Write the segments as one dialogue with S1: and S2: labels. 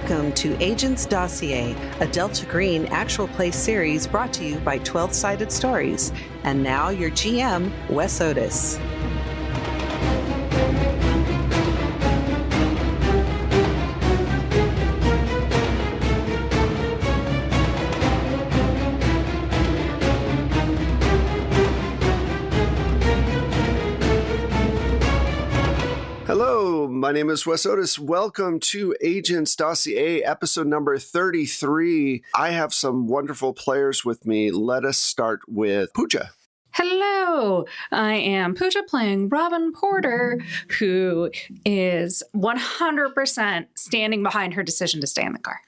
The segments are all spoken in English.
S1: Welcome to Agents Dossier, a Delta Green actual play series brought to you by 12-Sided Stories. And now your GM, Wes Otis.
S2: Hello, my name is Wes Otis. Welcome to Agents Dossier, episode number 33. I have some wonderful players with me. Let us start with Pooja.
S3: Hello, I am Pooja playing Robin Porter, who is 100% standing behind her decision to stay in the car.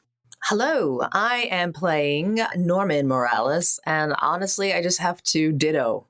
S4: Hello, I am playing Norman Morales, and honestly, I just have to ditto,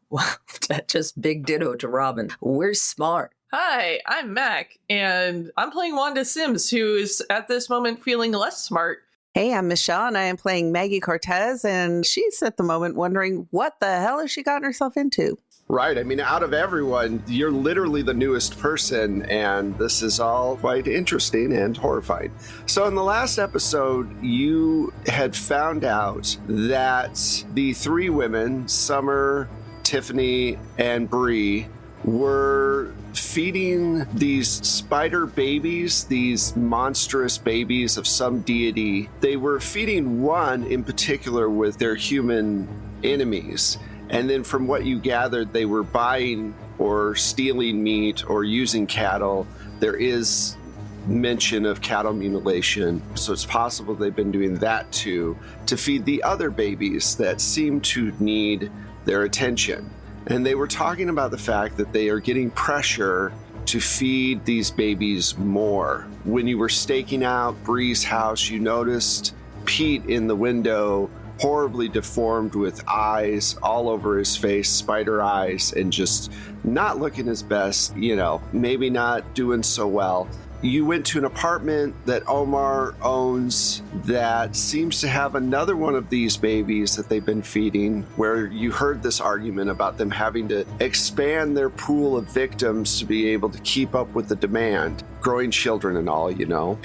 S4: just big ditto to Robin. We're smart.
S5: Hi, I'm Mac, and I'm playing Wanda Sims, who is at this moment feeling less smart.
S1: Hey, I'm Michelle, and I am playing Maggie Cortez, and she's at the moment wondering what the hell has she gotten herself into?
S2: Right. I mean, out of everyone, you're literally the newest person, and this is all quite interesting and horrifying. So in the last episode, you had found out that the three women, Summer, Tiffany, and Bree, were feeding these spider babies, these monstrous babies of some deity. They were feeding one in particular with their human enemies. And then from what you gathered, they were buying or stealing meat or using cattle. There is mention of cattle mutilation. So it's possible they've been doing that too, to feed the other babies that seem to need their attention. And they were talking about the fact that they are getting pressure to feed these babies more. When you were staking out Bree's house, you noticed Pete in the window, horribly deformed with eyes all over his face, spider eyes, and just not looking his best, maybe not doing so well. You went to an apartment that Omar owns that seems to have another one of these babies that they've been feeding, where you heard this argument about them having to expand their pool of victims to be able to keep up with the demand, growing children and all,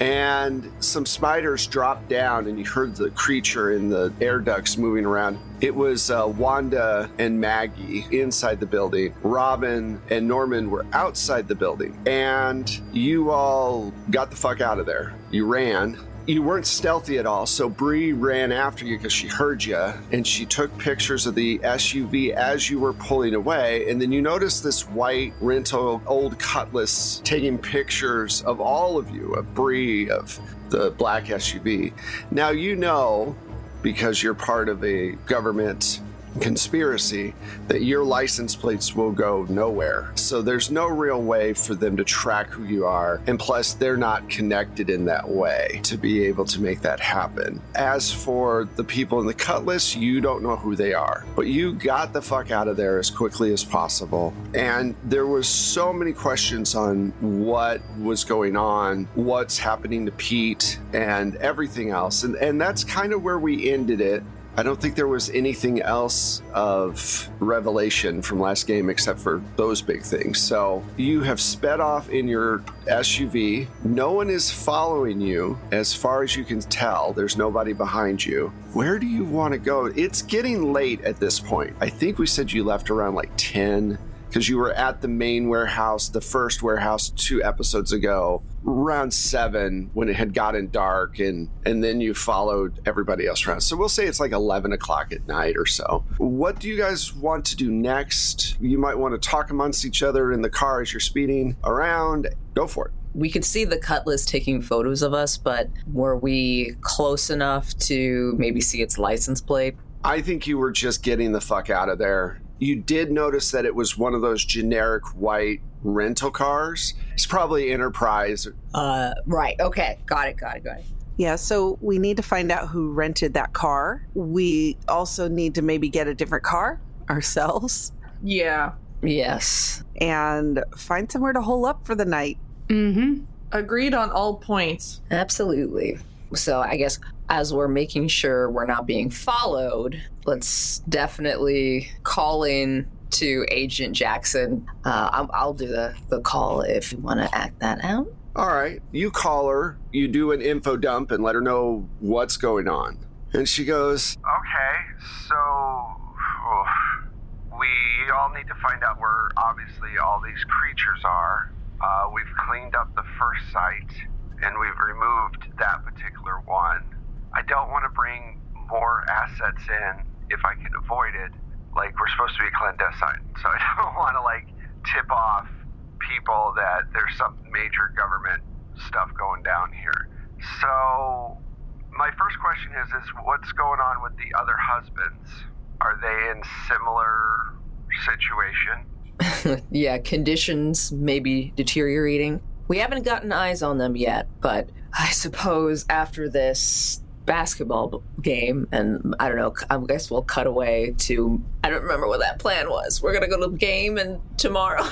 S2: And some spiders dropped down and you heard the creature in the air ducts moving around. It was Wanda and Maggie inside the building. Robin and Norman were outside the building. And you all got the fuck out of there. You ran. You weren't stealthy at all, so Bree ran after you because she heard you, and she took pictures of the SUV as you were pulling away, and then you noticed this white rental old Cutlass taking pictures of all of you, of Bree, of the black SUV. Now because you're part of a government conspiracy, that your license plates will go nowhere. So there's no real way for them to track who you are. And plus, they're not connected in that way to be able to make that happen. As for the people in the Cutlass, you don't know who they are. But you got the fuck out of there as quickly as possible. And there was so many questions on what was going on, what's happening to Pete, and everything else. And that's kind of where we ended it. I don't think there was anything else of revelation from last game except for those big things. So you have sped off in your SUV. No one is following you as far as you can tell. There's nobody behind you. Where do you want to go? It's getting late at this point. I think we said you left around like 10 because you were at the main warehouse, the first warehouse 2 episodes ago, around 7 when it had gotten dark, and then you followed everybody else around. So we'll say it's like 11 o'clock at night or so. What do you guys want to do next? You might want to talk amongst each other in the car as you're speeding around. Go for it.
S4: We could see the Cutlass taking photos of us, but were we close enough to maybe see its license plate?
S2: I think you were just getting the fuck out of there. You did notice that it was one of those generic white rental cars. It's probably Enterprise.
S4: Right. Okay. Got it.
S1: Yeah, so we need to find out who rented that car. We also need to maybe get a different car ourselves.
S5: Yeah.
S4: Yes.
S1: And find somewhere to hole up for the night.
S5: Mm-hmm. Agreed on all points.
S4: Absolutely. So I guess as we're making sure we're not being followed, let's definitely call in to Agent Jackson. I'll do the call if you want to act that out.
S2: All right. You call her, you do an info dump and let her know what's going on. And she goes,
S6: Okay, so we all need to find out where obviously all these creatures are. We've cleaned up the first site and we've removed that particular one. I don't want to bring more assets in if I can avoid it. Like, we're supposed to be clandestine, so I don't want to, like, tip off people that there's some major government stuff going down here. So my first question is what's going on with the other husbands? Are they in similar situation?
S4: Yeah, conditions may be deteriorating. We haven't gotten eyes on them yet, but I suppose after this basketball game, and I don't know, I guess we'll cut away to, I don't remember what that plan was. We're gonna go to the game and tomorrow.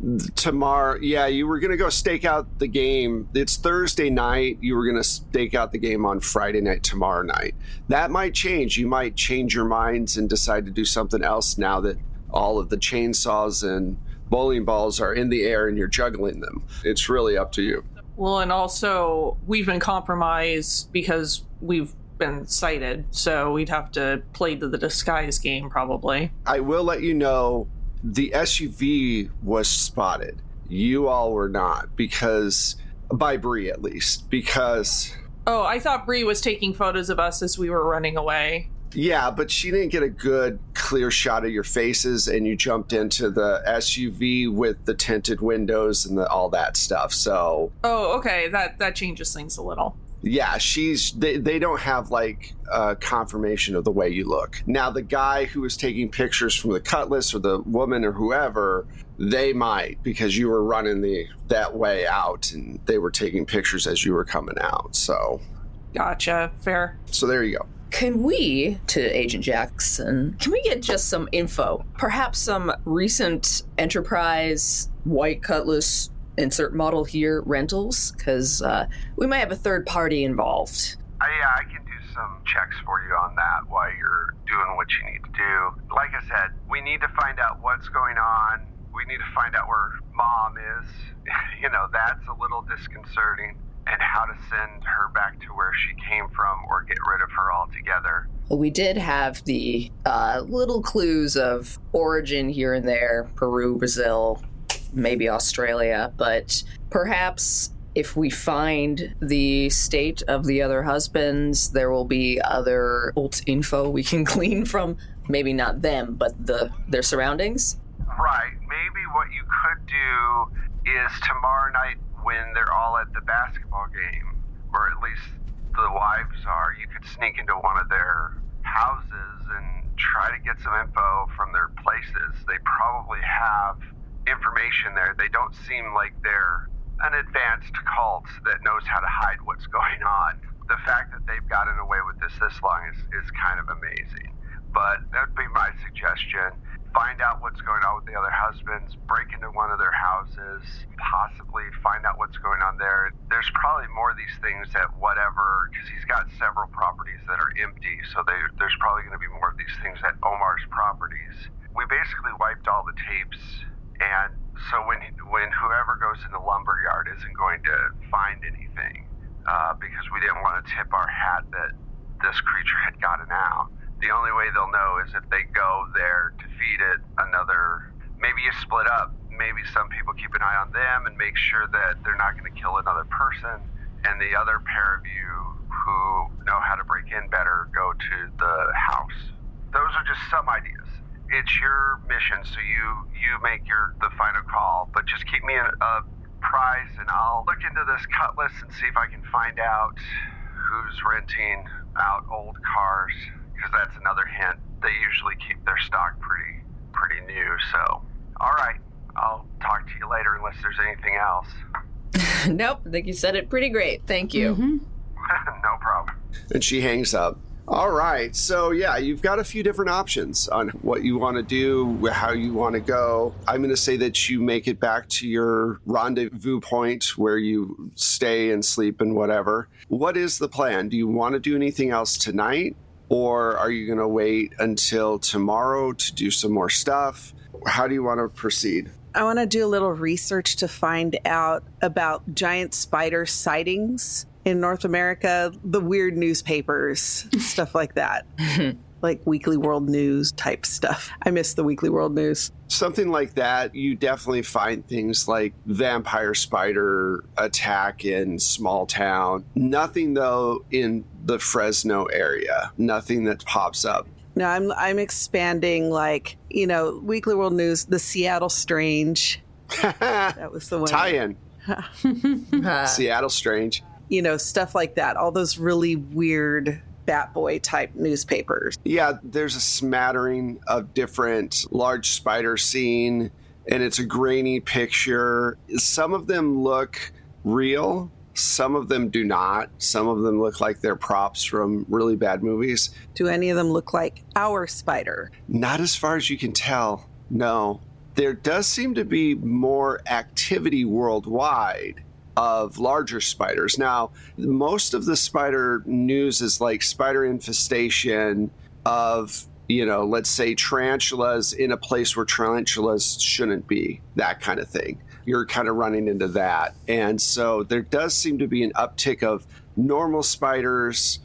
S2: Yeah, you were going to go stake out the game. It's Thursday night. You were going to stake out the game on Friday night, tomorrow night. That might change. You might change your minds and decide to do something else now that all of the chainsaws and bowling balls are in the air and you're juggling them. It's really up to you.
S5: Well, and also, we've been compromised because we've been cited, so we'd have to play the disguise game, probably.
S2: I will let you know, the SUV was spotted. You all were not, because, by Bree at least, because...
S5: Oh, I thought Bree was taking photos of us as we were running away.
S2: Yeah, but she didn't get a good, clear shot of your faces, and you jumped into the SUV with the tinted windows and all that stuff, so...
S5: Oh, okay, that changes things a little.
S2: Yeah, they don't have, like, confirmation of the way you look. Now, the guy who was taking pictures from the Cutlass or the woman or whoever, they might, because you were running that way out, and they were taking pictures as you were coming out, so...
S5: Gotcha, fair.
S2: So there you go.
S4: Can we, to Agent Jackson, can we get just some info? Perhaps some recent Enterprise, White Cutlass, insert model here, rentals? Because we might have a third party involved.
S6: Yeah, I can do some checks for you on that while you're doing what you need to do. Like I said, we need to find out what's going on. We need to find out where Mom is. That's a little disconcerting. And how to send her back to where she came from or get rid of her altogether.
S4: We did have the little clues of origin here and there, Peru, Brazil, maybe Australia, but perhaps if we find the state of the other husbands, there will be other alt info we can glean from, maybe not them, but their surroundings.
S6: Right. Maybe what you could do is tomorrow night when they're all at the basketball game, or at least the wives are, you could sneak into one of their houses and try to get some info from their places. They probably have information there. They don't seem like they're an advanced cult that knows how to hide what's going on. The fact that they've gotten away with this long is kind of amazing. But that would be my suggestion. Find out what's going on with the other husbands, break into one of their houses, possibly find out what's going on there. There's probably more of these things at whatever, because he's got several properties that are empty, so there's probably going to be more of these things at Omar's properties. We basically wiped all the tapes, and so when whoever goes in the lumberyard isn't going to find anything, because we didn't want to tip our hat that this creature had gotten out. The only way they'll know is if they go there to feed it maybe you split up. Maybe some people keep an eye on them and make sure that they're not going to kill another person. And the other pair of you who know how to break in better go to the house. Those are just some ideas. It's your mission, so you make the final call. But just keep me apprised, and I'll look into this Cutlass and see if I can find out who's renting out old cars. Because that's another hint. They usually keep their stock pretty new. So, all right, I'll talk to you later unless there's anything else.
S4: Nope, I think you said it pretty great. Thank you.
S3: Mm-hmm.
S6: No problem.
S2: And she hangs up. All right, so yeah, you've got a few different options on what you want to do, how you want to go. I'm going to say that you make it back to your rendezvous point where you stay and sleep and whatever. What is the plan? Do you want to do anything else tonight? Or are you going to wait until tomorrow to do some more stuff? How do you want to proceed?
S1: I want to do a little research to find out about giant spider sightings in North America, the weird newspapers, stuff like that. Like Weekly World News type stuff. I miss the Weekly World News.
S2: Something like that, you definitely find things like vampire spider attack in small town. Nothing, though, in the Fresno area. Nothing that pops up.
S1: No, I'm expanding, like, Weekly World News, the Seattle Strange. That was the one.
S2: Tie-in. Seattle Strange.
S1: Stuff like that. All those really weird Bat Boy type newspapers.
S2: Yeah, there's a smattering of different large spiders seen, and it's a grainy picture. Some of them look real. Some of them do not. Some of them look like they're props from really bad movies.
S1: Do any of them look like our spider?
S2: Not as far as you can tell, no. There does seem to be more activity worldwide of larger spiders. Now, most of the spider news is like spider infestation of, let's say tarantulas in a place where tarantulas shouldn't be, that kind of thing. You're kind of running into that. And so there does seem to be an uptick of normal spiders,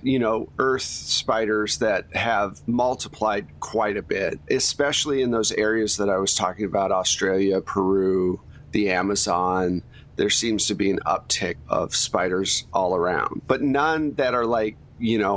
S2: earth spiders that have multiplied quite a bit, especially in those areas that I was talking about, Australia, Peru, the Amazon. There seems to be an uptick of spiders all around, but none that are like,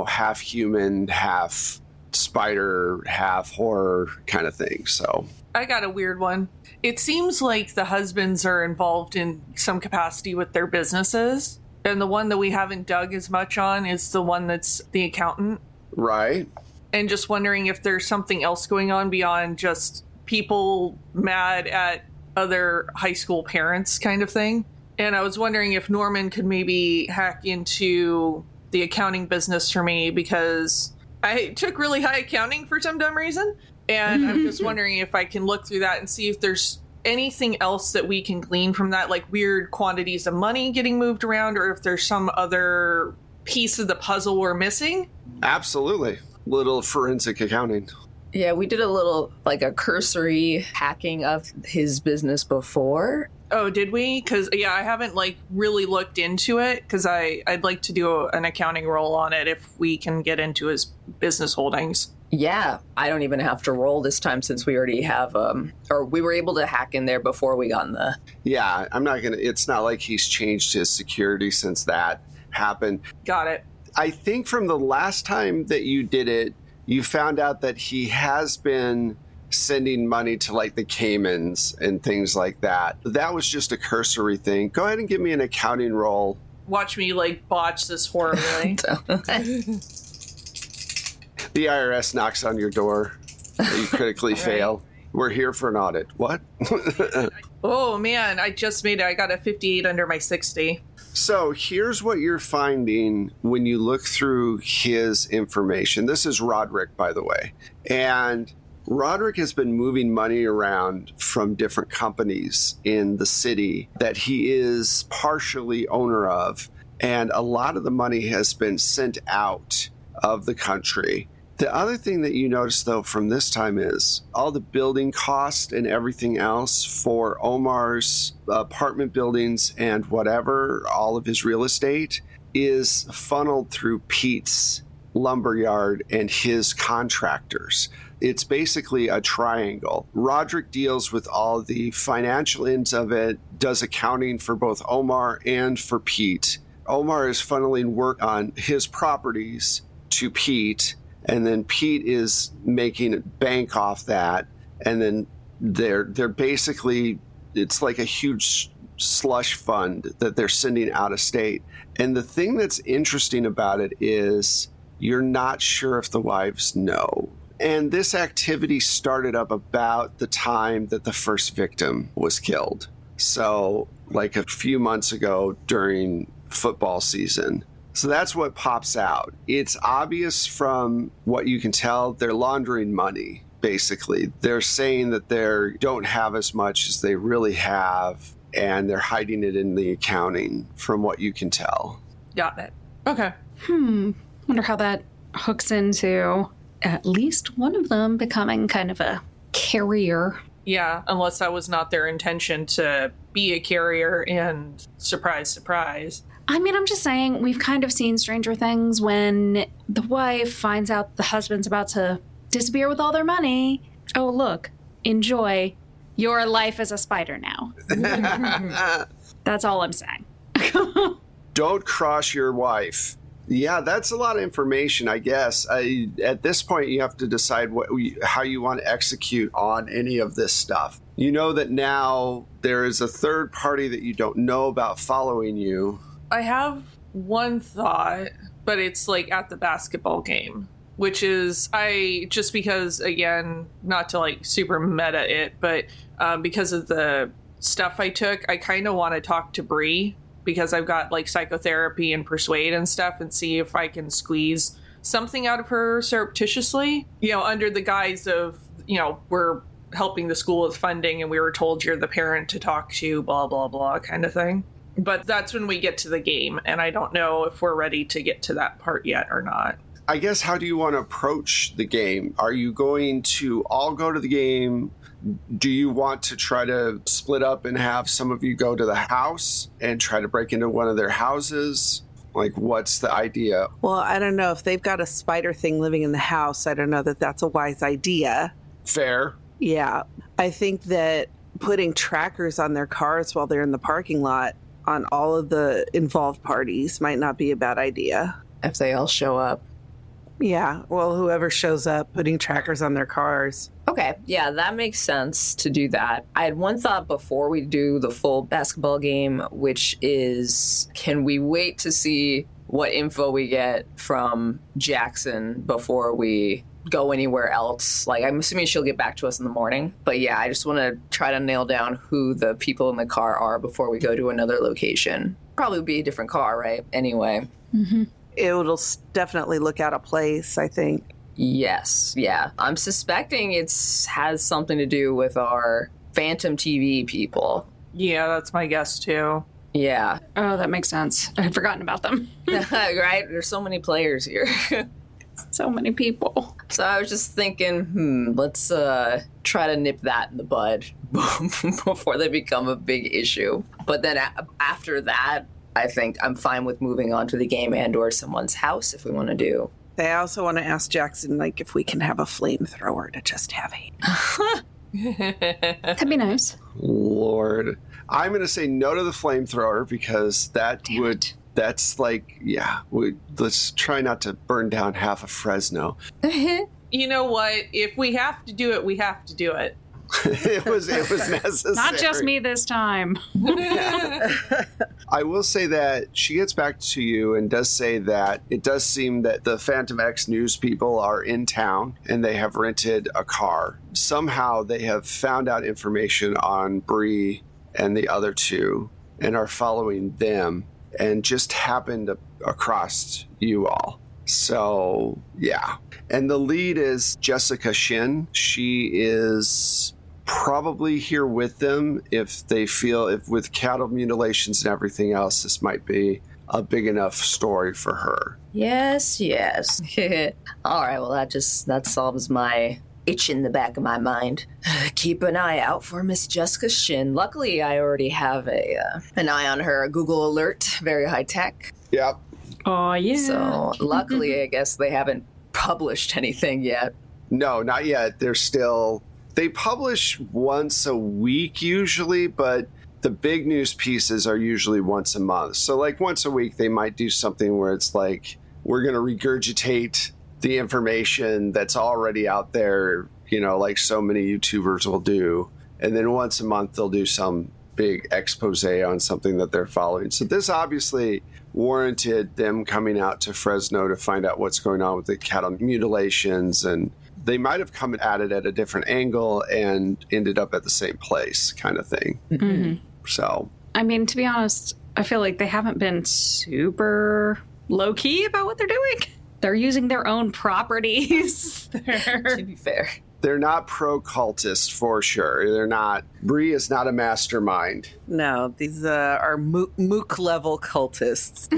S2: half human, half spider, half horror kind of thing. So
S5: I got a weird one. It seems like the husbands are involved in some capacity with their businesses. And the one that we haven't dug as much on is the one that's the accountant.
S2: Right.
S5: And just wondering if there's something else going on beyond just people mad at other high school parents kind of thing. And I was wondering if Norman could maybe hack into the accounting business for me, because I took really high accounting for some dumb reason. And I'm just wondering if I can look through that and see if there's anything else that we can glean from that, like weird quantities of money getting moved around, or if there's some other piece of the puzzle we're missing.
S2: Absolutely. Little forensic accounting.
S4: Yeah, we did a little, like a cursory hacking of his business before.
S5: Oh, did we? Because, yeah, I haven't, really looked into it, because I'd like to do an accounting roll on it if we can get into his business holdings.
S4: Yeah, I don't even have to roll this time since we already have, or we were able to hack in there before we got in the...
S2: Yeah, it's not like he's changed his security since that happened.
S5: Got it.
S2: I think from the last time that you did it, you found out that he has been sending money to the Caymans and things like that. That was just a cursory thing. Go ahead and give me an accounting roll.
S5: Watch me botch this horribly.
S2: The IRS knocks on your door. You critically fail. We're here for an audit. What?
S5: Oh man, I just made it. I got a 58 under my 60.
S2: So here's what you're finding when you look through his information. This is Roderick, by the way. And Roderick has been moving money around from different companies in the city that he is partially owner of. And a lot of the money has been sent out of the country. The other thing that you notice, though, from this time is all the building cost and everything else for Omar's apartment buildings and whatever, all of his real estate is funneled through Pete's lumberyard and his contractors. It's basically a triangle. Roderick deals with all the financial ends of it, does accounting for both Omar and for Pete. Omar is funneling work on his properties to Pete, and then Pete is making bank off that, and then they're basically, it's like a huge slush fund that they're sending out of state. And the thing that's interesting about it is you're not sure if the wives know. And this activity started up about the time that the first victim was killed. So a few months ago during football season. So that's what pops out. It's obvious from what you can tell, they're laundering money, basically. They're saying that they don't have as much as they really have, and they're hiding it in the accounting from what you can tell.
S5: Got it. Okay.
S3: Wonder how that hooks into at least one of them becoming kind of a carrier
S5: Yeah, unless that was not their intention to be a carrier and surprise, surprise.
S3: I mean, I'm just saying, we've kind of seen Stranger Things when the wife finds out the husband's about to disappear with all their money. Oh, look, enjoy your life as a spider now. That's all I'm saying.
S2: Don't cross your wife. Yeah, that's a lot of information, I guess. At this point, you have to decide how you want to execute on any of this stuff. You know that now there is a third party that you don't know about following you.
S5: I have one thought, but it's like at the basketball game, which is just because, again, not to like super meta it, but because of the stuff I took, I kind of want to talk to Bree, because I've got like psychotherapy and persuade and stuff, and see if I can squeeze something out of her surreptitiously, under the guise of, we're helping the school with funding and we were told you're the parent to talk to, blah, blah, blah kind of thing. But that's when we get to the game, and I don't know if we're ready to get to that part yet or not.
S2: I guess, how do you want to approach the game? Are you going to all go to the game? Do you want to try to split up and have some of you go to the house and try to break into one of their houses? Like, what's the idea?
S1: Well, I don't know. If they've got a spider thing living in the house, I don't know that that's a wise idea.
S2: Fair.
S1: Yeah. I think that putting trackers on their cars while they're in the parking lot on all of the involved parties might not be a bad idea.
S4: If they all show up.
S1: Yeah, well, whoever shows up, putting trackers on their cars.
S4: Okay, yeah, that makes sense to do that. I had one thought before we do the full basketball game, which is, can we wait to see what info we get from Jackson before we go anywhere else? Like, I'm assuming she'll get back to us in the morning. But yeah, I just want to try to nail down who the people in the car are before we go to another location. Probably be a different car, right? Anyway.
S3: Mm-hmm.
S1: It'll definitely look out of place, I think.
S4: Yes, yeah. I'm suspecting has something to do with our Phantom TV people.
S5: Yeah, that's my guess too.
S4: Yeah.
S3: Oh, that makes sense. I had forgotten about them.
S4: Right? There's so many players here.
S3: So many people.
S4: So I was just thinking, let's try to nip that in the bud before they become a big issue. But then after that, I think I'm fine with moving on to the game and or someone's house if we want to do.
S1: I also want to ask Jackson, like, if we can have a flamethrower to just have him.
S3: That'd be nice.
S2: Lord. I'm going to say no to the flamethrower because that's like, yeah, let's try not to burn down half of Fresno.
S5: You know what? If we have to do it, we have to do it.
S2: it was necessary.
S3: Not just me this time.
S2: I will say that she gets back to you and does say that it does seem that the Phantom X news people are in town and they have rented a car. Somehow they have found out information on Bree and the other two and are following them and just happened across you all. So, yeah. And the lead is Jessica Shin. She is probably here with them if they feel, if with cattle mutilations and everything else, this might be a big enough story for her.
S4: Yes. All right, well, that solves my itch in the back of my mind. Keep an eye out for Miss Jessica Shin. Luckily, I already have an eye on her, a Google alert, very high tech.
S2: Yep.
S3: Oh, yeah.
S4: So luckily, I guess they haven't published anything yet.
S2: No, not yet. They publish once a week usually, but the big news pieces are usually once a month. So like once a week, they might do something where it's like, we're going to regurgitate the information that's already out there, like so many YouTubers will do. And then once a month, they'll do some big expose on something that they're following. So this obviously warranted them coming out to Fresno to find out what's going on with the cattle mutilations, and they might have come at it at a different angle and ended up at the same place kind of thing.
S3: Mm-hmm.
S2: So,
S3: I mean, to be honest, I feel like they haven't been super low-key about what they're doing. They're using their own properties.
S4: To be fair.
S2: They're not pro-cultist for sure. They're not. Bree is not a mastermind.
S1: No, these are mook level cultists.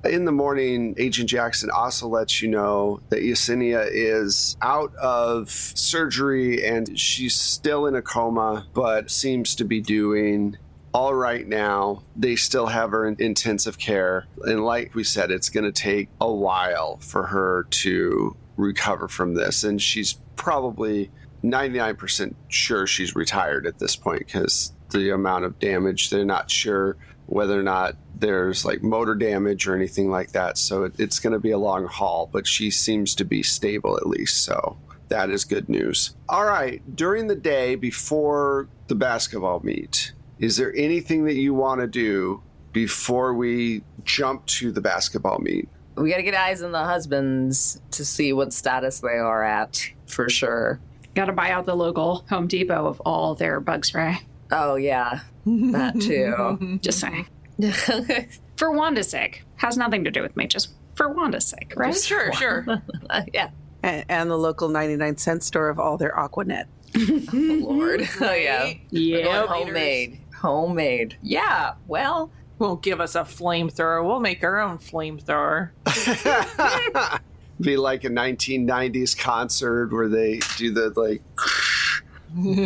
S2: Yeah. In the morning, Agent Jackson also lets you know that Yesenia is out of surgery and she's still in a coma, but seems to be doing all right now. They still have her in intensive care. And like we said, it's going to take a while for her to recover from this. And she's probably 99% sure she's retired at this point because the amount of damage, they're not sure whether or not there's like motor damage or anything like that. So it's going to be a long haul, but she seems to be stable at least. So that is good news. All right. During the day before the basketball meet, is there anything that you want to do before we jump to the basketball meet?
S4: We got to get eyes on the husbands to see what status they are at, for sure.
S3: Got to buy out the local Home Depot of all their bug spray.
S4: Oh, yeah. That too.
S3: Just saying. For Wanda's sake. Has nothing to do with me, just for Wanda's sake, right?
S5: Sure.
S4: Yeah.
S1: And the local 99-cent store of all their Aquanet.
S4: Oh, Lord. Oh, yeah.
S3: Yeah.
S4: Homemade. Yeah, well.
S5: Won't give us a flamethrower. We'll make our own flamethrower.
S2: Be like a 1990s concert where they do the like.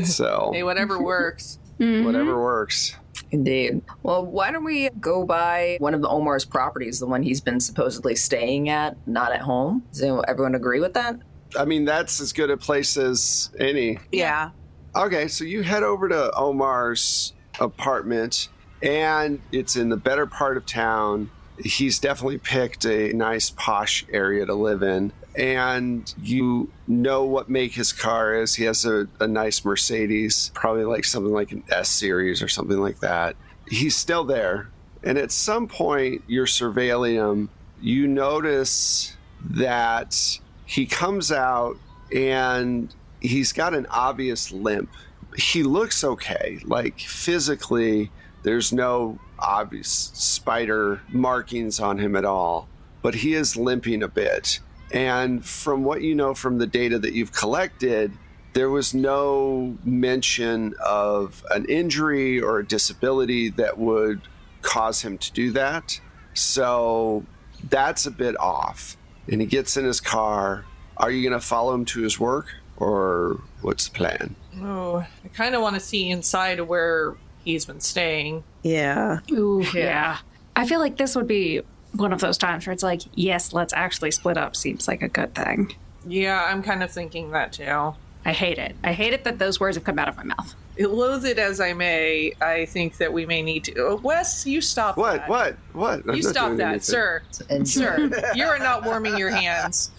S2: So
S5: Hey, whatever works.
S2: whatever works.
S4: Indeed. Well, why don't we go by one of the Omar's properties, the one he's been supposedly staying at, not at home? Does everyone agree with that?
S2: I mean, that's as good a place as any.
S1: Yeah.
S2: Okay, so you head over to Omar's apartment, and it's in the better part of town. He's definitely picked a nice posh area to live in, and you know what make his car is. He has a nice Mercedes, probably like something like an S series or something like that. He's still there, and at some point you're surveilling him. You notice that he comes out and he's got an obvious limp. He looks okay, like physically there's no obvious spider markings on him at all, but he is limping a bit. And from what you know from the data that you've collected, there was no mention of an injury or a disability that would cause him to do that. So that's a bit off. And he gets in his car. Are you going to follow him to his work, or what's the plan?
S5: Oh, I kind of want to see inside of where he's been staying.
S1: Yeah.
S3: Ooh, yeah. I feel like this would be one of those times where it's like, yes, let's actually split up. Seems like a good thing.
S5: Yeah, I'm kind of thinking that too.
S3: I hate it. I hate it that those words have come out of my mouth.
S5: Loathe it as I may, I think that we may need to. Wes, you stop that.
S2: What? I'm
S5: You
S2: not
S5: stop
S2: doing
S5: that,
S2: anything.
S5: sir. Sir, you are not warming your hands.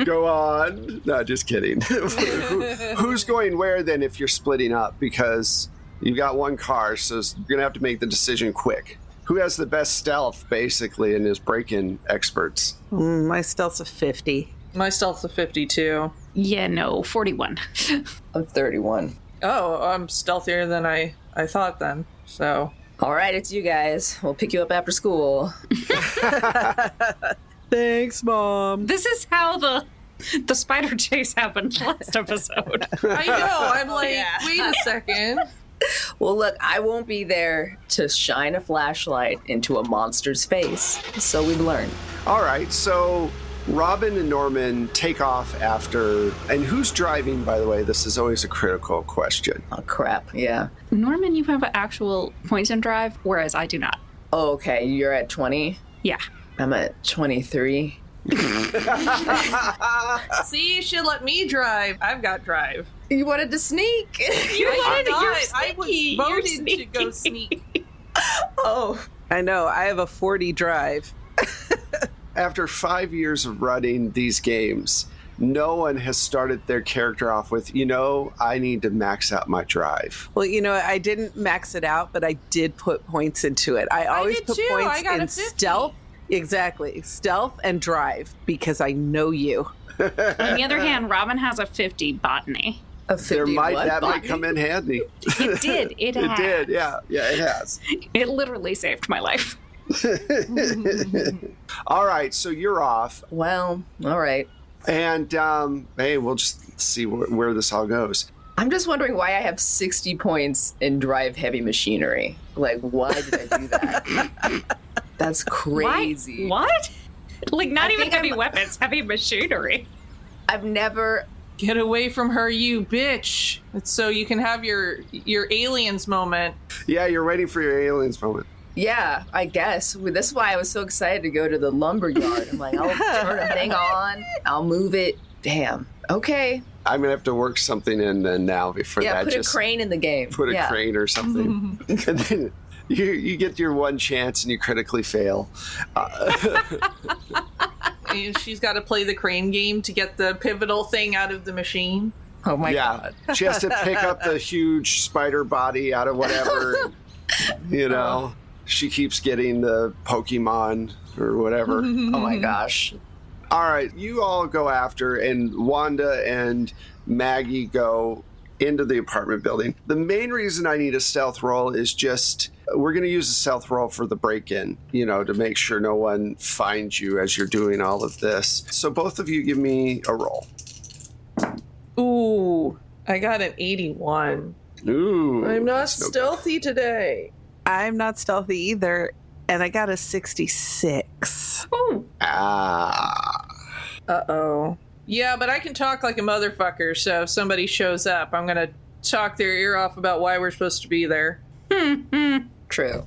S2: Go on. No, just kidding. Who's going where then if you're splitting up? Because you've got one car, so you're going to have to make the decision quick. Who has the best stealth, basically, and is break-in experts?
S1: My stealth's a 50.
S5: My stealth's a 52.
S3: Yeah, no, 41.
S4: I'm 31.
S5: Oh, I'm stealthier than I thought then. So,
S4: All right, it's you guys. We'll pick you up after school.
S1: Thanks, Mom.
S3: This is how the spider chase happened last episode.
S5: I know. I'm like, wait a second.
S4: Well, look, I won't be there to shine a flashlight into a monster's face. So we've learned.
S2: All right, so Robin and Norman take off after... And who's driving, by the way? This is always a critical question.
S4: Oh, crap. Yeah.
S3: Norman, you have actual points in drive, whereas I do not.
S4: Oh, okay. You're at 20?
S3: Yeah.
S4: I'm at 23.
S5: See, you should let me drive. I've got drive.
S4: You wanted to sneak.
S5: I was
S3: sneaky.
S5: voted to go sneak.
S4: Oh.
S1: I know. I have a 40 drive.
S2: After 5 years of running these games, no one has started their character off with, I need to max out my drive.
S1: Well, I didn't max it out, but I did put points into it. I always
S5: did
S1: put
S5: too. I
S1: points
S5: got a
S1: in
S5: 50.
S1: stealth. Exactly. Stealth and drive, because I know you.
S3: On the other hand, Robin has a 50 botany.
S4: A 50
S2: That might
S4: botany?
S2: come in handy.
S3: It did. It
S2: It
S3: has.
S2: did, yeah, it has.
S3: It literally saved my life.
S2: All right, so you're off,
S4: Well, all right.
S2: and hey, we'll just see where this all goes.
S4: I'm just wondering why I have 60 points in drive heavy machinery. Like, why did I do that? That's crazy.
S3: What? Like, not even
S4: think
S3: heavy
S4: I'm-
S3: weapons, heavy machinery.
S4: I've never.
S5: Get away from her, you bitch. It's so you can have your aliens moment.
S2: Yeah, you're waiting for your aliens moment.
S4: Yeah, I guess. This is why I was so excited to go to the lumber yard. I'm like, I'll turn the thing on. I'll move it. Damn. Okay.
S2: I'm going to have to work something in then now before
S4: Yeah,
S2: that.
S4: put
S2: Just
S4: a crane in the game.
S2: put a
S4: Yeah.
S2: crane or something. And then you get your one chance and you critically fail.
S5: And she's got to play the crane game to get the pivotal thing out of the machine.
S4: Oh my
S2: Yeah.
S4: god.
S2: She has to pick up the huge spider body out of whatever, you know. She keeps getting the Pokemon or whatever.
S4: Oh my gosh.
S2: All right, you all go after, and Wanda and Maggie go into the apartment building. The main reason I need a stealth roll is just we're going to use a stealth roll for the break-in, you know, to make sure no one finds you as you're doing all of this. So both of you give me a roll.
S5: Ooh, I got an 81.
S2: Ooh.
S5: I'm not
S2: that's no good.
S5: stealthy today.
S1: I'm not stealthy either, and I got a 66.
S3: Ooh.
S2: Ah.
S5: Uh-oh. Yeah, but I can talk like a motherfucker, so if somebody shows up, I'm going to talk their ear off about why we're supposed to be there.
S4: True.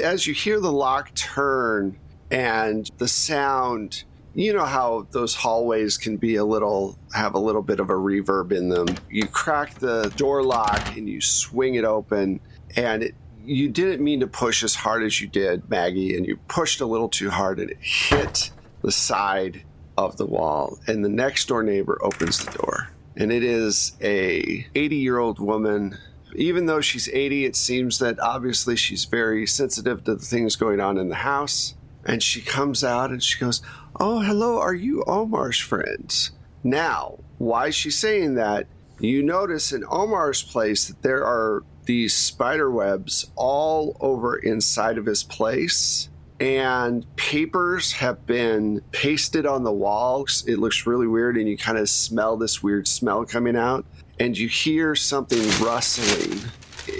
S2: As you hear the lock turn and the sound, you know how those hallways can be have a little bit of a reverb in them. You crack the door lock and you swing it open, and you didn't mean to push as hard as you did, Maggie, and you pushed a little too hard and it hit the side of the wall, and the next door neighbor opens the door, and it is a 80-year-old woman. Even though she's 80, it seems that obviously she's very sensitive to the things going on in the house. And she comes out and she goes, "Oh, hello, are you Omar's friends?" Now, why is she saying that? You notice in Omar's place that there are these spider webs all over inside of his place. And papers have been pasted on the walls. It looks really weird, and you kind of smell this weird smell coming out. And you hear something rustling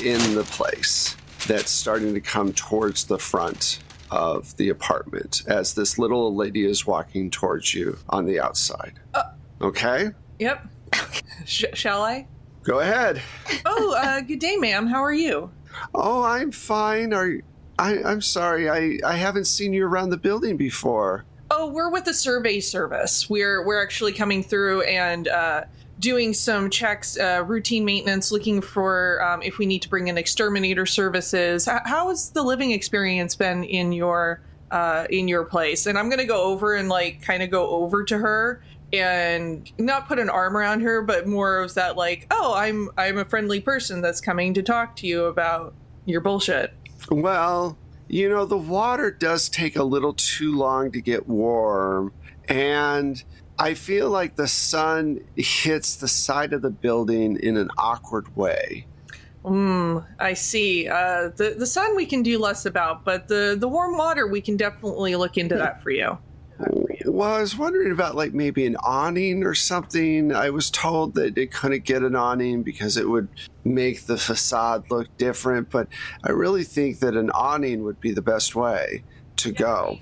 S2: in the place that's starting to come towards the front of the apartment as this little old lady is walking towards you on the outside. Okay?
S5: Yep. Shall I?
S2: Go ahead.
S5: Oh, good day, ma'am. How are you?
S2: Oh, I'm fine. I'm sorry. I haven't seen you around the building before.
S5: Oh, we're with the survey service. We're actually coming through and doing some checks, routine maintenance, looking for if we need to bring in exterminator services. How has the living experience been in your place? And I'm gonna go over and kind of go over to her and not put an arm around her, but more of that oh, I'm a friendly person that's coming to talk to you about your bullshit.
S2: Well, you know, the water does take a little too long to get warm, and I feel like the sun hits the side of the building in an awkward way.
S5: I see. The sun we can do less about, but the warm water, we can definitely look into that for you.
S2: Well, I was wondering about maybe an awning or something. I was told that they couldn't get an awning because it would make the facade look different, but I really think that an awning would be the best way to go.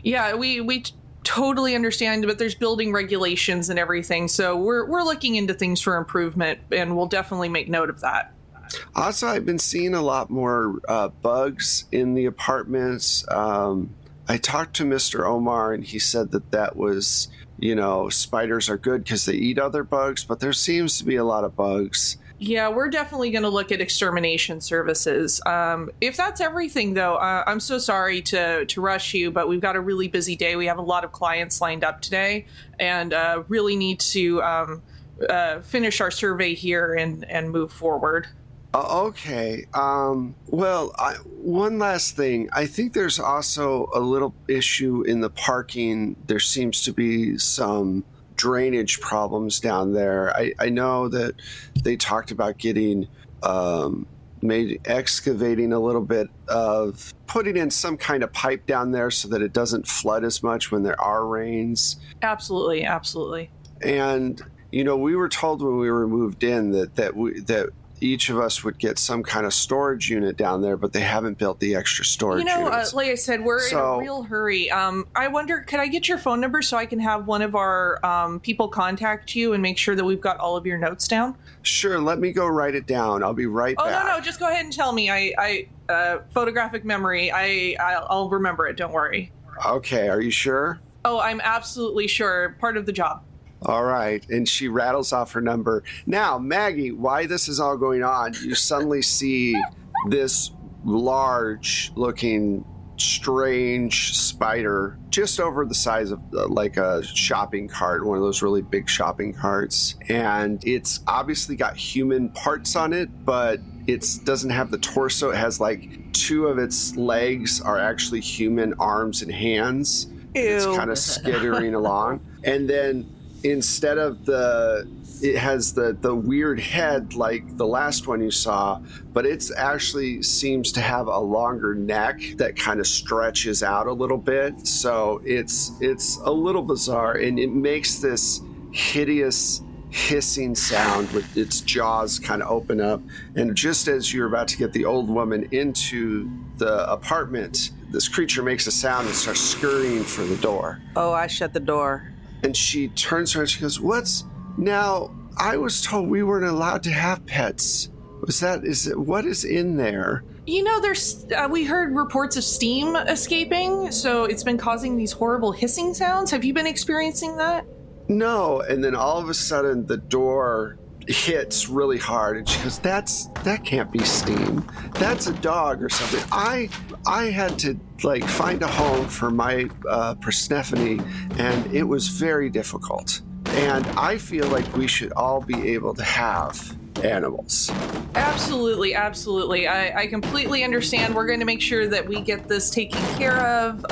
S5: Yeah, we totally understand, but there's building regulations and everything, so we're looking into things for improvement, and we'll definitely make note of that.
S2: Also, I've been seeing a lot more bugs in the apartments. I talked to Mr. Omar, and he said that was, spiders are good because they eat other bugs, but there seems to be a lot of bugs.
S5: Yeah, we're definitely going to look at extermination services. If that's everything, though, I'm so sorry to rush you, but we've got a really busy day. We have a lot of clients lined up today, and really need to finish our survey here and move forward.
S2: Okay. One last thing. I think there's also a little issue in the parking. There seems to be some drainage problems down there. I know that they talked about getting excavating a little bit of putting in some kind of pipe down there so that it doesn't flood as much when there are rains.
S5: Absolutely.
S2: And we were told when we were moved in that each of us would get some kind of storage unit down there, but they haven't built the extra storage units.
S5: Like I said, we're in a real hurry. I wonder, could I get your phone number so I can have one of our people contact you and make sure that we've got all of your notes down?
S2: Sure, let me go write it down. I'll be right back.
S5: No, just go ahead and tell me. I photographic memory. I'll remember it. Don't worry.
S2: Okay, are you sure?
S5: Oh, I'm absolutely sure. Part of the job.
S2: All right. And she rattles off her number. Now, Maggie, why this is all going on, you suddenly see this large-looking, strange spider just over the size of like a shopping cart, one of those really big shopping carts. And it's obviously got human parts on it, but it doesn't have the torso. It has like 2 of its legs are actually human arms and hands.
S5: Ew.
S2: It's kind of skittering along. And then instead of it has the weird head like the last one you saw, but it's actually seems to have a longer neck that kind of stretches out a little bit. So it's a little bizarre, and it makes this hideous hissing sound with its jaws kind of open up. And just as you're about to get the old woman into the apartment, this creature makes a sound and starts scurrying for the door.
S1: Oh, I shut the door.
S2: And she turns around and she goes, now, I was told we weren't allowed to have pets. What is in there?
S5: There's we heard reports of steam escaping, so it's been causing these horrible hissing sounds. Have you been experiencing that?
S2: No. And then all of a sudden the door hits really hard and she goes, that can't be steam. That's a dog or something. I had to find a home for my Persephone, and it was very difficult. And I feel like we should all be able to have animals.
S5: Absolutely. I completely understand. We're going to make sure that we get this taken care of,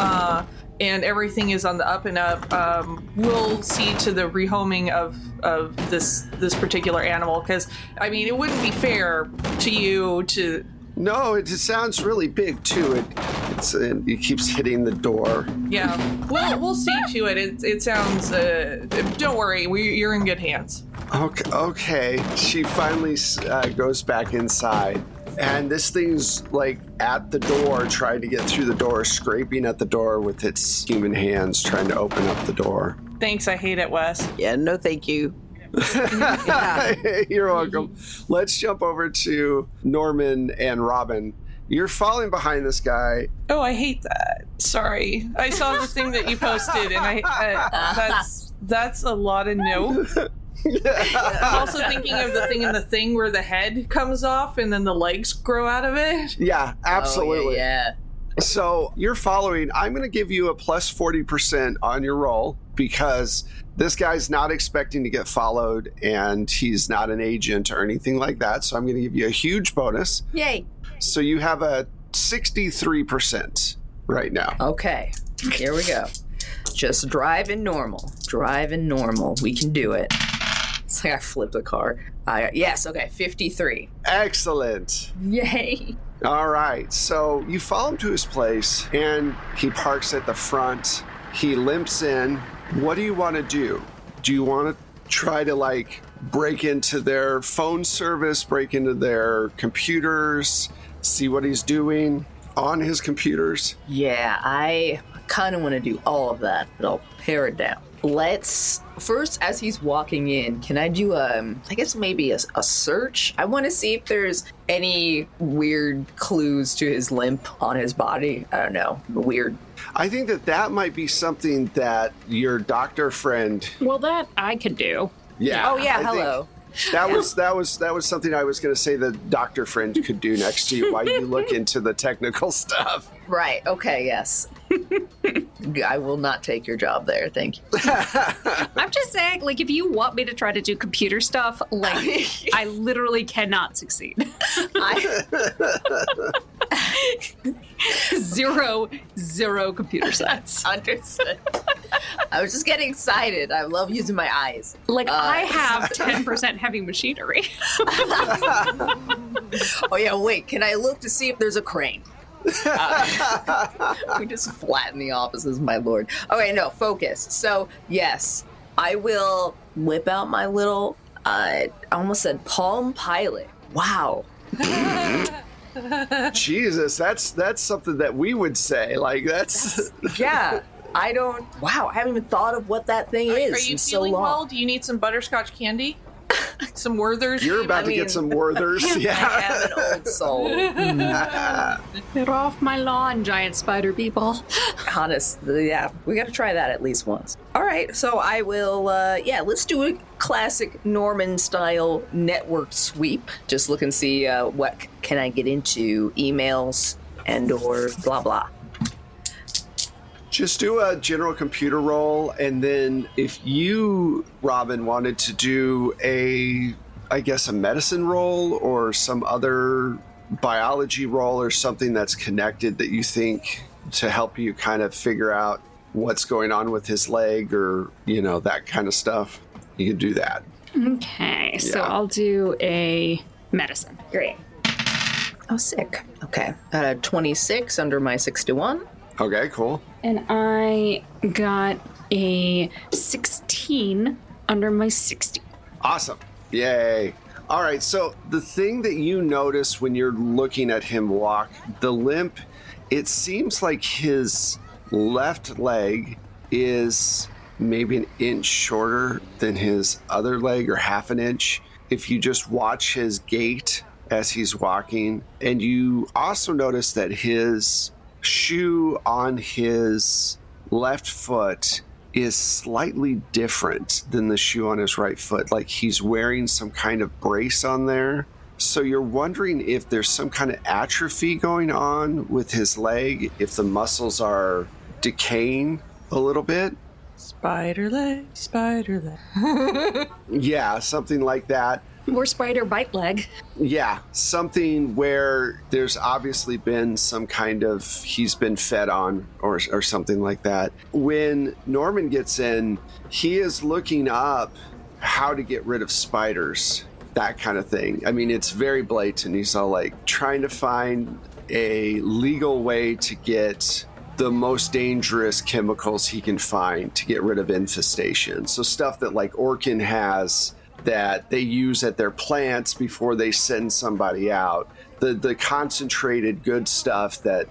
S5: and everything is on the up and up. We'll see to the rehoming of this particular animal, because, it wouldn't be fair to you to...
S2: No, it sounds really big, too. It keeps hitting the door.
S5: Yeah, we'll see to it. It sounds... don't worry, you're in good hands.
S2: Okay. She finally goes back inside. And this thing's at the door, trying to get through the door, scraping at the door with its human hands, trying to open up the door.
S5: Thanks, I hate it, Wes.
S1: Yeah, no thank you.
S2: You're welcome. Let's jump over to Norman and Robin. You're falling behind this guy.
S5: Oh, I hate that. Sorry. I saw the thing that you posted, and that's a lot of no. I'm also thinking of the thing in the thing where the head comes off and then the legs grow out of it.
S2: Yeah, absolutely.
S4: Oh, yeah.
S2: So you're following. I'm going to give you a plus 40% on your roll because this guy's not expecting to get followed and he's not an agent or anything like that. So I'm going to give you a huge bonus.
S4: Yay.
S2: So you have a 63% right now.
S4: Okay, here we go. Just driving normal. We can do it. It's like I flipped the car. Yes, okay, 53.
S2: Excellent.
S4: Yay.
S2: All right, so you follow him to his place, and he parks at the front. He limps in. What do you want to do? Do you want to try to, break into their phone service, break into their computers, see what he's doing on his computers?
S4: Yeah, I kind of want to do all of that, but I'll pare it down. Let's first, as he's walking in, can I do I guess maybe a search? I want to see if there's any weird clues to his limp on his body. I don't know, weird.
S2: I think that might be something that your doctor friend.
S3: Well, that I could do.
S2: Yeah.
S4: Oh yeah,
S2: I
S4: hello.
S2: That was something I was going to say the doctor friend could do next to you while you look into the technical stuff.
S4: Right. Okay. Yes. I will not take your job there. Thank you.
S3: I'm just saying, if you want me to try to do computer stuff, I literally cannot succeed. Zero computer sets.
S4: Understood. I was just getting excited. I love using my eyes.
S3: I have 10% heavy machinery.
S4: Oh yeah, wait. Can I look to see if there's a crane? We just flatten the offices, my lord. Okay, no, focus. So, yes, I will whip out my little, I almost said Palm Pilot. Wow.
S2: Jesus, that's something that we would say. Like, that's
S4: Yeah. I haven't even thought of what that thing is.
S5: Are you
S4: in so
S5: feeling
S4: long.
S5: well? Do you need some butterscotch candy? Some Werthers?
S2: You're about to get some Werthers.
S4: I
S2: Yeah.
S4: have an old soul.
S3: Get off my lawn, giant spider people.
S4: Honestly, yeah, we got to try that at least once. All right, so I will, let's do a classic Norman-style network sweep. Just look and see what can I get into, emails and or blah, blah.
S2: Just do a general computer roll, and then if you, Robin, wanted to do a medicine roll or some other biology roll or something that's connected that you think to help you kind of figure out what's going on with his leg or, that kind of stuff, you can do that.
S3: Okay, so
S2: Yeah.
S3: I'll do a medicine. Great.
S4: Oh, sick. Okay, got a 26 under my 61.
S2: Okay, cool.
S3: And I got a 16 under my 60.
S2: Awesome. Yay. All right, so the thing that you notice when you're looking at him walk, the limp, it seems like his left leg is maybe an inch shorter than his other leg, or half an inch. If you just watch his gait as he's walking, and you also notice that his shoe on his left foot is slightly different than the shoe on his right foot. Like he's wearing some kind of brace on there. So you're wondering if there's some kind of atrophy going on with his leg, if the muscles are decaying a little bit.
S5: Spider leg, spider leg.
S2: Yeah, something like that.
S3: Or spider bite leg.
S2: Yeah, something where there's obviously been some kind of, he's been fed on or something like that. When Norman gets in, he is looking up how to get rid of spiders, that kind of thing. I mean, it's very blatant. He's all like trying to find a legal way to get the most dangerous chemicals he can find to get rid of infestation. So stuff that like Orkin has that they use at their plants before they send somebody out. The concentrated good stuff that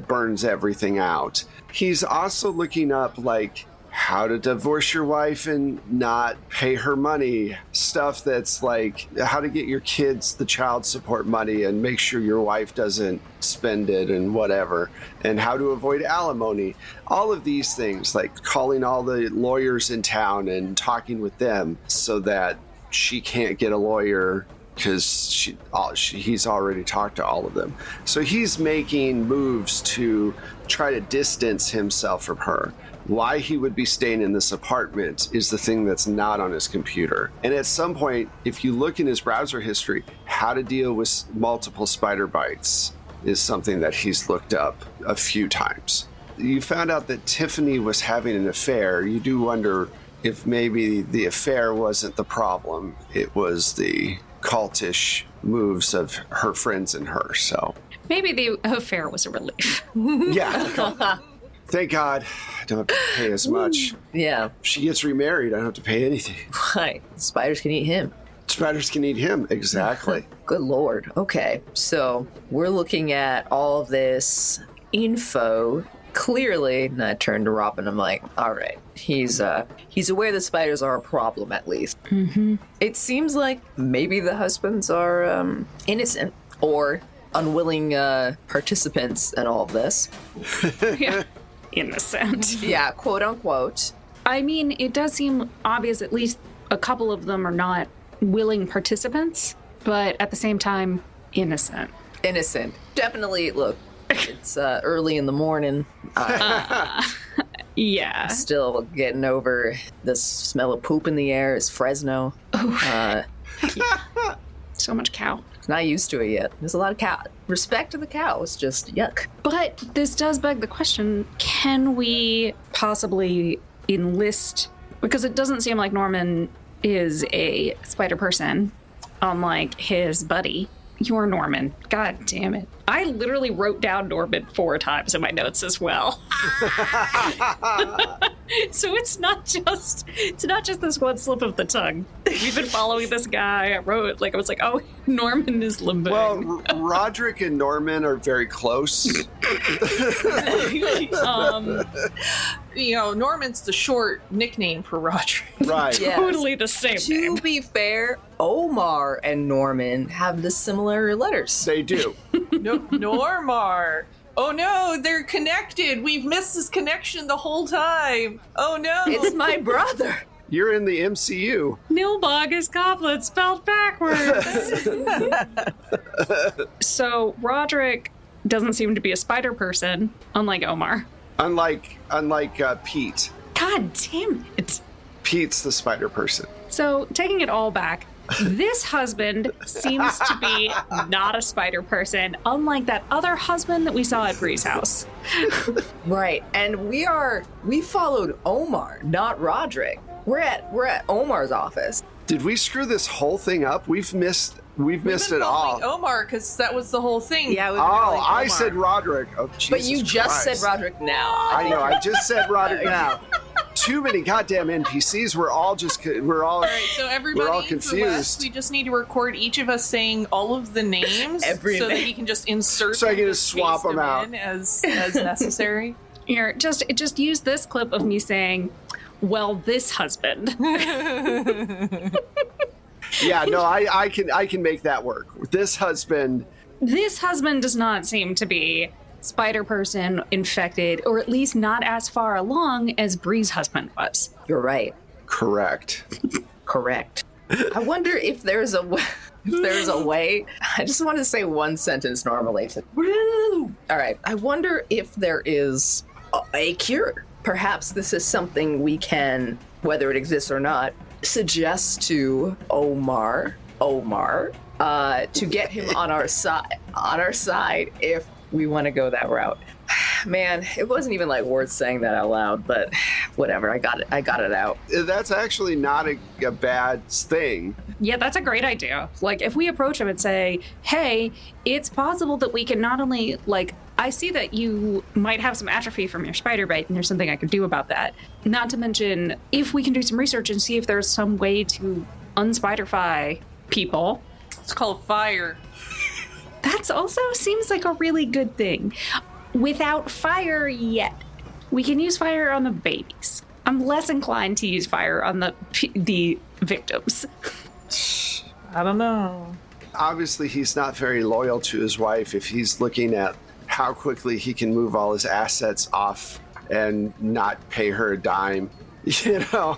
S2: burns everything out. He's also looking up like how to divorce your wife and not pay her money. Stuff that's like how to get your kids the child support money and make sure your wife doesn't spend it and whatever. And how to avoid alimony. All of these things, like calling all the lawyers in town and talking with them so that she can't get a lawyer because he's already talked to all of them. So he's making moves to try to distance himself from her. Why he would be staying in this apartment is the thing that's not on his computer. And at some point, if you look in his browser history, how to deal with multiple spider bites is something that he's looked up a few times. You found out that Tiffany was having an affair. You do wonder if maybe the affair wasn't the problem. It was the cultish moves of her friends and her, so.
S3: Maybe the affair was a relief.
S2: Yeah. Thank God I don't have to pay as much.
S4: Yeah.
S2: If she gets remarried, I don't have to pay anything.
S4: Right. Spiders can eat him.
S2: Spiders can eat him, exactly.
S4: Good Lord. Okay. So we're looking at all of this info. Clearly, and I turned to Robin, I'm like, all right, he's aware that spiders are a problem, at least. Mm-hmm. It seems like maybe the husbands are innocent or unwilling participants in all of this.
S3: Yeah. Innocent.
S4: Yeah, quote unquote.
S3: I mean, it does seem obvious at least a couple of them are not willing participants, but at the same time, innocent.
S4: Innocent. Definitely, look, it's early in the morning.
S3: Yeah.
S4: Still getting over the smell of poop in the air. It's Fresno.
S3: So much cow.
S4: Not used to it yet. There's a lot of cow. Respect to the cows, just yuck.
S3: But this does beg the question, can we possibly enlist, because it doesn't seem like Norman is a spider person, unlike his buddy. You're Norman. God damn it. I literally wrote down Norman 4 times in my notes as well. So it's not just this one slip of the tongue. We've been following this guy. I was like, oh, Norman is limping.
S2: Well, Roderick and Norman are very close.
S5: Norman's the short nickname for Roger.
S2: Right.
S4: Yes.
S3: Totally the same name.
S4: To be fair, Omar and Norman have the similar letters.
S2: They do.
S5: No, Normar. Oh no, they're connected. We've missed this connection the whole time. Oh no.
S4: It's my brother.
S2: You're in the MCU.
S3: Nilbog is goblet spelled backwards. So Roderick doesn't seem to be a spider person, unlike Omar.
S2: Unlike Pete.
S3: God damn it.
S2: Pete's the spider person.
S3: So taking it all back, this husband seems to be not a spider person, unlike that other husband that we saw at Bree's house.
S4: Right. And we followed Omar, not Roderick. We're at Omar's office.
S2: Did we screw this whole thing up? We've missed it all.
S5: Omar, because that was the whole thing.
S1: Yeah, we
S2: I said Roderick. Oh, Jesus
S4: But you just
S2: Christ.
S4: said Roderick now.
S2: I know. I just said Roderick now. Too many goddamn NPCs. We're all
S5: All right, so everybody
S2: we're all
S5: for
S2: confused.
S5: Wes, we just need to record each of us saying all of the names
S4: Every
S5: so that
S4: name.
S5: he can just insert
S2: So I can
S5: them,
S2: just swap
S5: paste
S2: them out.
S5: in as necessary.
S3: Here, just use this clip of me saying, well, this husband.
S2: Yeah, no, I can make that work. This husband.
S3: This husband does not seem to be spider person infected, or at least not as far along as Bree's husband was.
S4: You're right.
S2: Correct.
S4: I wonder if there's a way. I just want to say one sentence normally. Woo! All right. I wonder if there is a cure. Perhaps this is something we can, whether it exists or not, suggest to Omar to get him on our side if we want to go that route. Man, it wasn't even like worth saying that out loud, but whatever. I got it out.
S2: That's actually not a bad thing.
S3: Yeah, that's a great idea. Like, if we approach him and say, hey, it's possible that we can not only, like, I see that you might have some atrophy from your spider bite, and there's something I could do about that. Not to mention, if we can do some research and see if there's some way to unspiderfy people.
S5: It's called fire.
S3: That's also seems like a really good thing. Without fire yet, we can use fire on the babies. I'm less inclined to use fire on the victims.
S5: I don't know.
S2: Obviously, he's not very loyal to his wife if he's looking at how quickly he can move all his assets off and not pay her a dime. You know?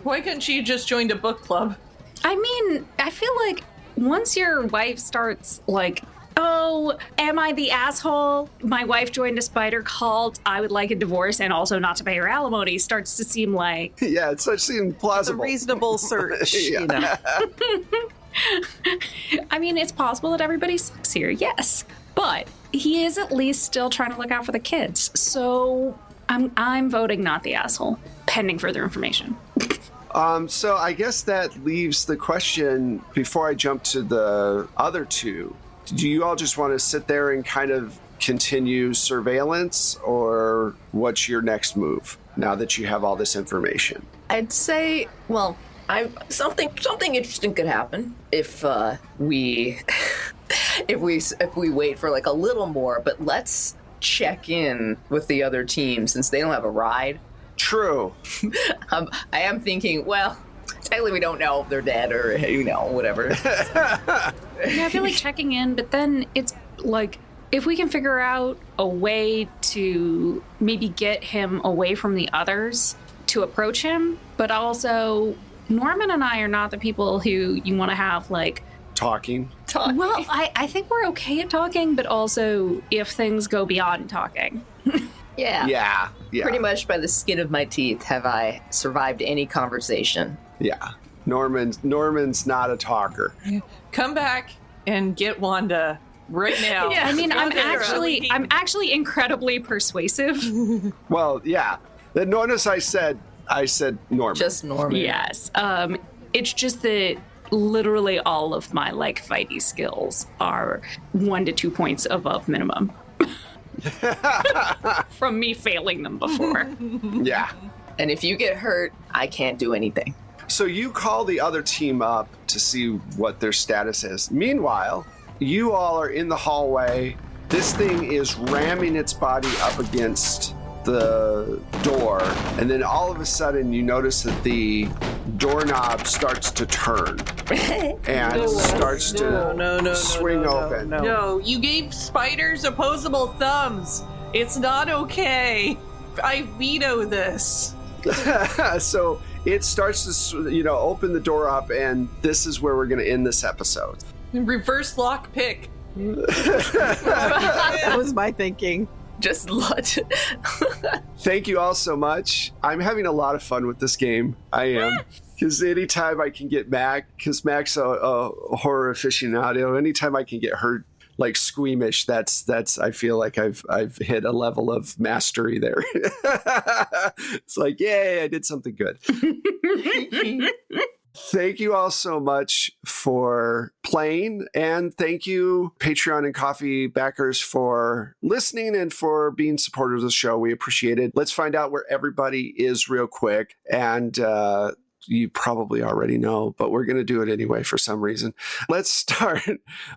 S5: Why couldn't she have just joined a book club?
S3: I mean, I feel like once your wife starts, like, oh, am I the asshole? My wife joined a spider cult. I would like a divorce and also not to pay her alimony, starts to seem like...
S2: Yeah, it starts to seem
S1: It's a
S2: plausible.
S1: reasonable search,
S2: Yeah.
S1: you know.
S3: I mean, it's possible that everybody sucks here, yes. But he is at least still trying to look out for the kids. So I'm voting not the asshole, pending further information.
S2: So I guess that leaves the question, before I jump to the other two, do you all just want to sit there and kind of continue surveillance, or what's your next move now that you have all this information?
S4: I'd say, well, something interesting could happen if we if we wait for like a little more. But let's check in with the other team since they don't have a ride.
S2: True.
S4: I am thinking, well, technically we don't know if they're dead or whatever.
S3: Yeah, I feel like checking in, but then it's like, if we can figure out a way to maybe get him away from the others to approach him, but also Norman and I are not the people who you want to have like
S2: Talking.
S3: Well, I think we're okay at talking, but also if things go beyond talking.
S4: Yeah.
S2: Yeah.
S4: Pretty much by the skin of my teeth have I survived any conversation.
S2: Yeah. Norman's not a talker.
S5: Come back and get Wanda right now.
S3: Yeah, I mean,
S5: Literally.
S3: I'm actually incredibly persuasive.
S2: Well, yeah. Notice I said Norman.
S4: Just Norman.
S3: Yes. It's just that literally all of my like fighty skills are 1 to 2 points above minimum. From me failing them before.
S2: Yeah.
S4: And if you get hurt, I can't do anything.
S2: So you call the other team up to see what their status is. Meanwhile, you all are in the hallway. This thing is ramming its body up against the door, and then all of a sudden you notice that the doorknob starts to turn and starts to swing open.
S5: No, you gave spiders opposable thumbs. It's not okay. I veto this.
S2: So it starts to, open the door up, and this is where we're going to end this episode.
S5: Reverse lock pick.
S1: That was my thinking.
S4: Just let it.
S2: Thank you all so much. I'm having a lot of fun with this game. I am. Because anytime I can get Mac, because Mac's a horror aficionado, anytime I can get her like squeamish, that's I feel like I've hit a level of mastery there. It's like, yay, I did something good. Thank you all so much for playing, and thank you, Patreon and Coffee backers, for listening and for being supporters of the show. We appreciate it. Let's find out where everybody is real quick, and you probably already know, but we're going to do it anyway for some reason. Let's start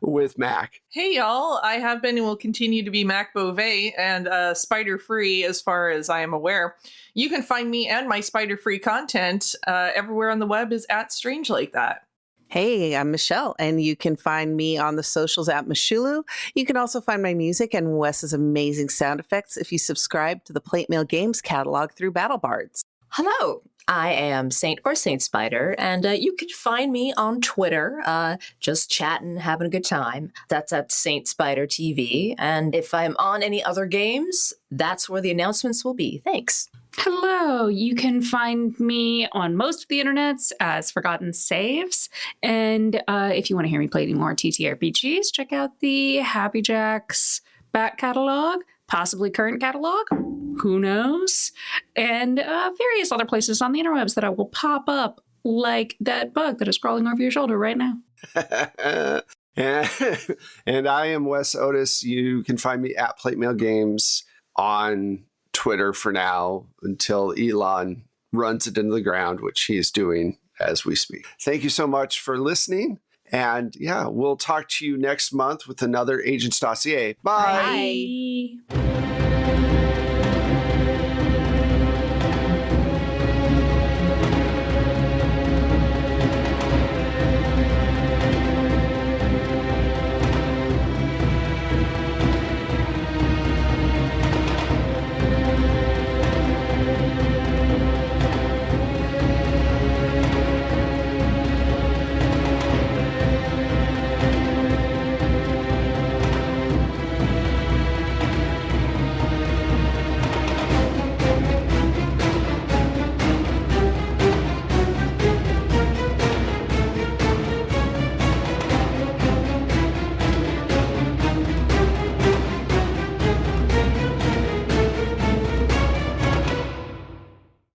S2: with Mac.
S5: Hey, y'all. I have been and will continue to be Mac Beauvais, and spider-free as far as I am aware. You can find me and my spider-free content everywhere on the web is at Strange Like That.
S1: Hey, I'm Michelle, and you can find me on the socials at Mishulu. You can also find my music and Wes's amazing sound effects if you subscribe to the Plate Mail Games catalog through BattleBards.
S4: Hello, I am Saint or Saint Spider, and you can find me on Twitter, just chatting, having a good time. That's at Saint Spider TV. And if I'm on any other games, that's where the announcements will be. Thanks.
S3: Hello, you can find me on most of the internets as Forgotten Saves. And if you want to hear me play any more TTRPGs, check out the Happy Jacks back catalog, possibly current catalog, who knows, and various other places on the interwebs that I will pop up, like that bug that is crawling over your shoulder right now.
S2: And I am Wes Otis. You can find me at Plate Mail Games on Twitter for now until Elon runs it into the ground, which he's doing as we speak. Thank you so much for listening. And yeah, we'll talk to you next month with another Agent's Dossier. Bye.
S3: Bye.